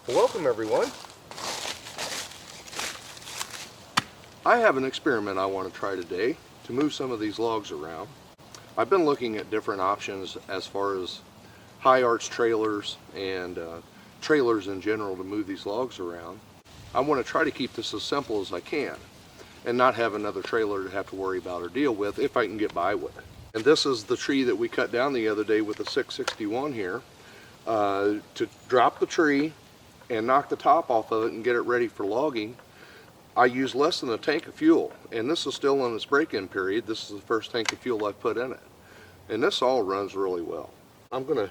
Welcome everyone. I have an experiment I want to try today to move some of these logs around. I've been looking at different options as far as high arch trailers and trailers in general to move these logs around. I want to try to keep this as simple as I can and not have another trailer to have to worry about or deal with if I can get by with it. And this is the tree that we cut down the other day with the 661 here to drop the tree and knock the top off of it and get it ready for logging. I used less than a tank of fuel, and this is still in its break-in period. This is the first tank of fuel I've put in it, and this all runs really well. I'm going to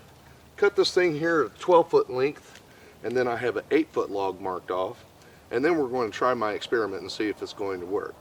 cut this thing here at 12-foot length, and then I have an 8-foot log marked off, and then we're going to try my experiment and see if it's going to work.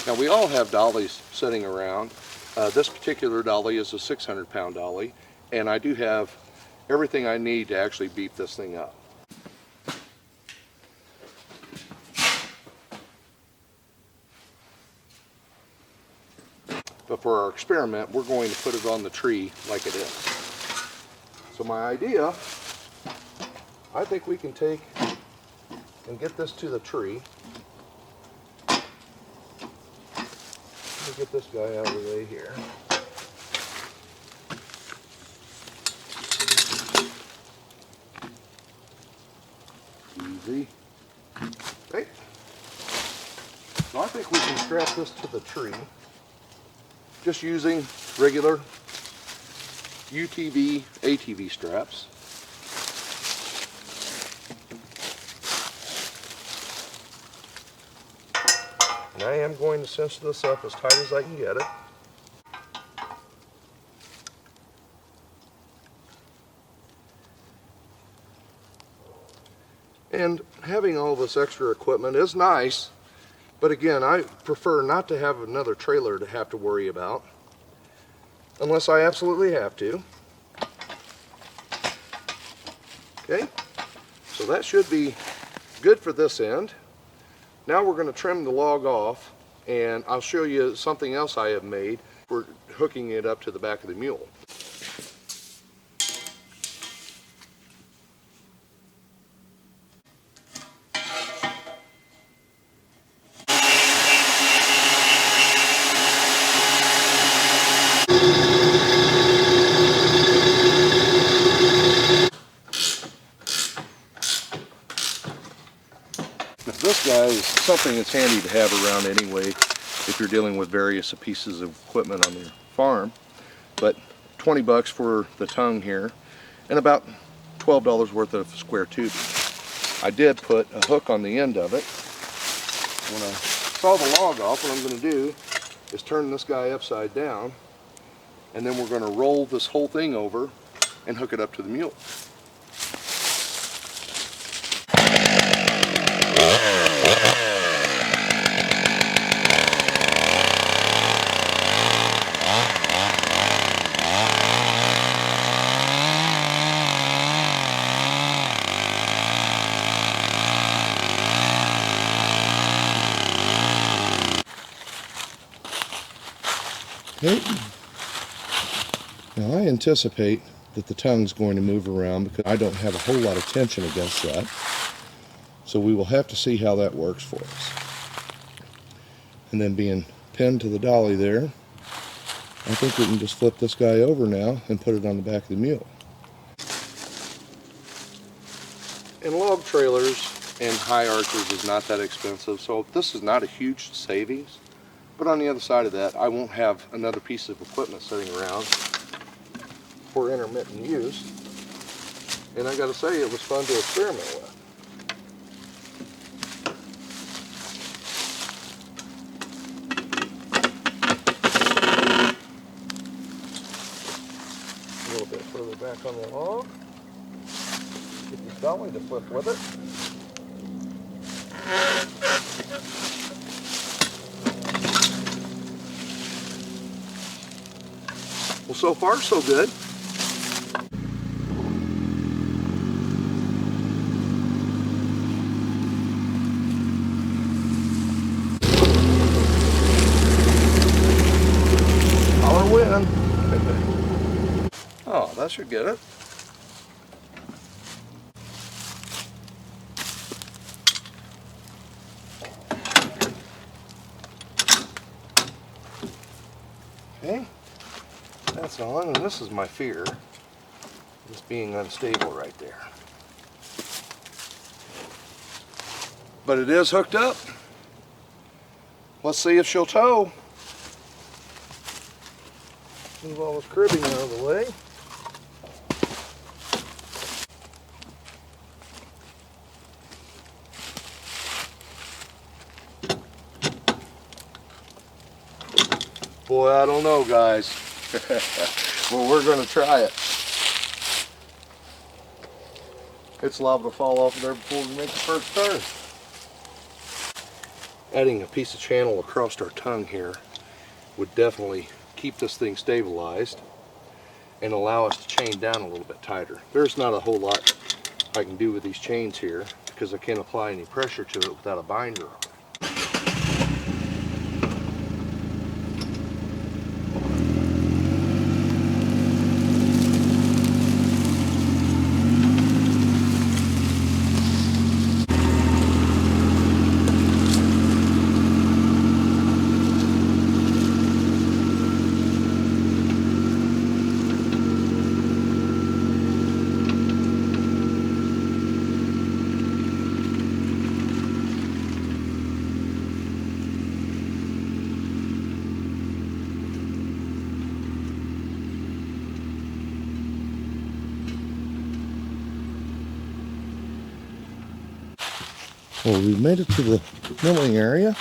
Now we all have dollies sitting around. This particular dolly is a 600-pound dolly, and I do have everything I need to actually beef this thing up. But for our experiment, we're going to put it on the tree like it is. So my idea, I think we can take and get this to the tree. Let me get this guy out of the way here. Easy. Okay. So I think we can strap this to the tree just using regular UTV ATV straps. And I am going to cinch this up as tight as I can get it. And having all this extra equipment is nice, but again, I prefer not to have another trailer to have to worry about, unless I absolutely have to. Okay, so that should be good for this end. Now we're going to trim the log off, and I'll show you something else I have made for hooking it up to the back of the mule. This guy is something that's handy to have around anyway if you're dealing with various pieces of equipment on your farm. But 20 bucks for the tongue here and about $12 worth of square tubing. I did put a hook on the end of it. When I saw the log off, what I'm going to do is turn this guy upside down, and then we're going to roll this whole thing over and hook it up to the mule. Okay. Now I anticipate that the tongue's going to move around because I don't have a whole lot of tension against that. So we will have to see how that works for us. And then being pinned to the dolly there, I think we can just flip this guy over now and put it on the back of the mule. And log trailers and high arches is not that expensive, so this is not a huge savings. But on the other side of that, I won't have another piece of equipment sitting around for intermittent use. And I gotta say, it was fun to experiment with. further back on the log. Get this dolly to flip with it. Well, so far so good. Holler win. Oh, that should get it. Okay, that's on, and this is my fear, this being unstable right there. But it is hooked up. Let's see if she'll tow. Move all this cribbing out of the way. Boy, I don't know, guys. Well, we're going to try it. It's liable to fall off of there before we make the first turn. Adding a piece of channel across our tongue here would definitely keep this thing stabilized and allow us to chain down a little bit tighter. There's not a whole lot I can do with these chains here because I can't apply any pressure to it without a binder on it. Well, we've made it to the milling area,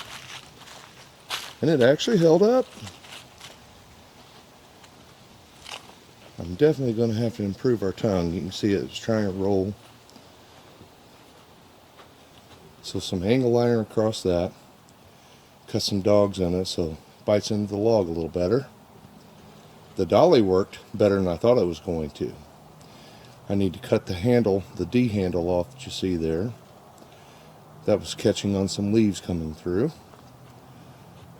and it actually held up. I'm definitely going to have to improve our tongue. You can see it's trying to roll. So some angle liner across that. Cut some dogs in it so it bites into the log a little better. The dolly worked better than I thought it was going to. I need to cut the handle, the D handle off that you see there. That was catching on some leaves coming through.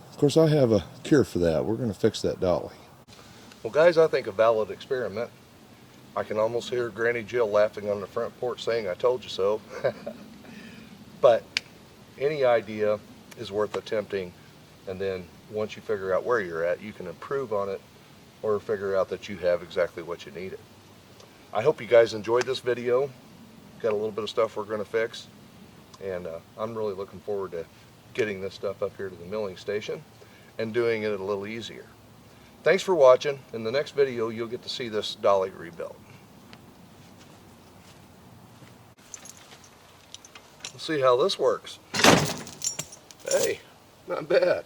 Of course, I have a cure for that. We're going to fix that dolly. Well, guys, I think a valid experiment. I can almost hear Granny Jill laughing on the front porch saying, "I told you so." But any idea is worth attempting, and then once you figure out where you're at, you can improve on it or figure out that you have exactly what you needed. I hope you guys enjoyed this video. Got a little bit of stuff we're going to fix. And I'm really looking forward to getting this stuff up here to the milling station and doing it a little easier. Thanks for watching. In the next video, you'll get to see this dolly rebuilt. Let's see how this works. Hey, not bad.